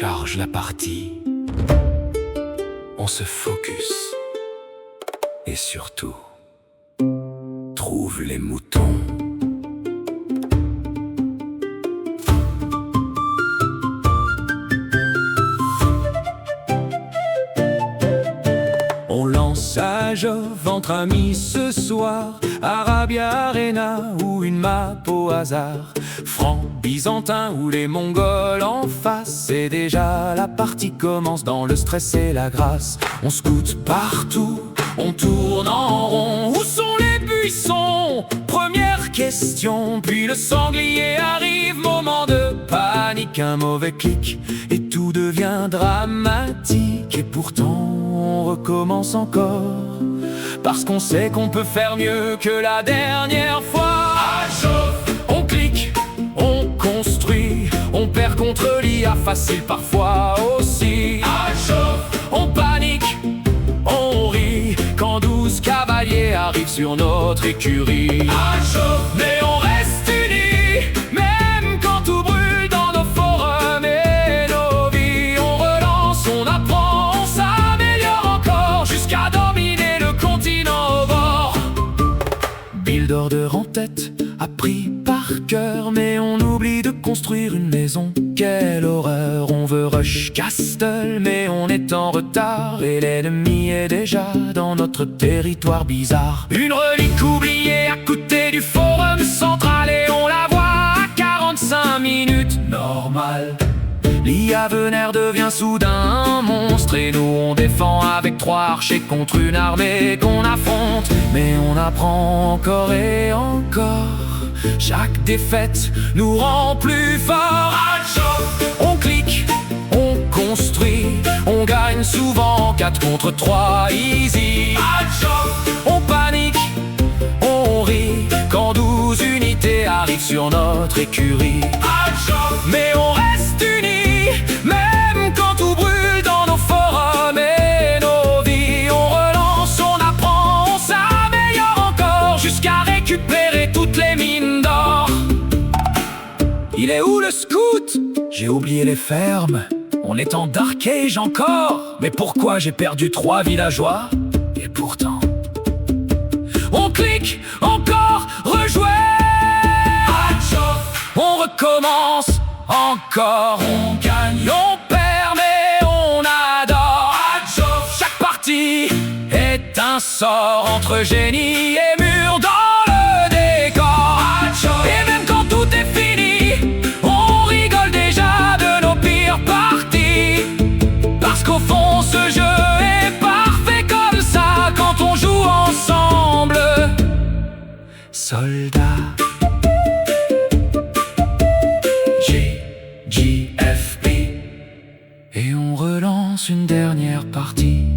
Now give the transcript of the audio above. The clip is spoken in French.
Charge la partie. On se focus. Et surtout, trouve les moutons. On lance à Jove entre amis ce soir, Arabia Arena ou une map au hasard, franc byzantin ou les Mongols en face. Et déjà la partie commence dans le stress et la grâce. On scoute partout, on tourne en rond. Où sont les buissons? Première question. Puis le sanglier arrive, moment de panique. Un mauvais clic et tout devient dramatique. Et pourtant on recommence encore, parce qu'on sait qu'on peut faire mieux que la dernière fois. À chauffe, on clique, on construit, on perd contre l'IA facile parfois aussi. À chauffe, on panique, on rit, quand 12 cavaliers arrivent sur notre écurie. À chauffe, mais on reste unis, même quand tout brûle dans nos forums et nos vies. On relance, on apprend, on s'améliore encore, jusqu'à dominer le continent au bord. Build Order en tête, appris par cœur, mais on oublie de construire une maison. Quelle horreur, on veut rush Castle, mais on est en retard. Et l'ennemi est déjà dans notre territoire bizarre. Une relique oubliée à côté du forum central, et on la voit à 45 minutes. Normal, l'IA Vener devient soudain un monstre, et nous on défend avec 3 archers contre une armée qu'on affronte. Mais on apprend encore et encore, chaque défaite nous rend plus forts. On clique, on construit, on gagne souvent 4 contre 3 easy. On panique, on rit, quand 12 unités arrivent sur notre écurie. Mais on reste unis, même quand tout brûle dans nos forums et nos vies. On relance, on apprend, on s'améliore encore, jusqu'à récupérer toutes les mines d'or. Il est où le scout? J'ai oublié les fermes. On est en Dark Age encore. Mais pourquoi j'ai perdu 3 villageois? Et pourtant on clique, encore, rejouer. On recommence, encore. On gagne, on perd, mais on adore. Chaque partie est un sort, entre génie et mur dans le décor. Et même quand tout est fini, on rigole déjà de nos pires parties, parce qu'au fond ce jeu est parfait comme ça, quand on joue ensemble. Soldats, GFP, et on relance une dernière partie.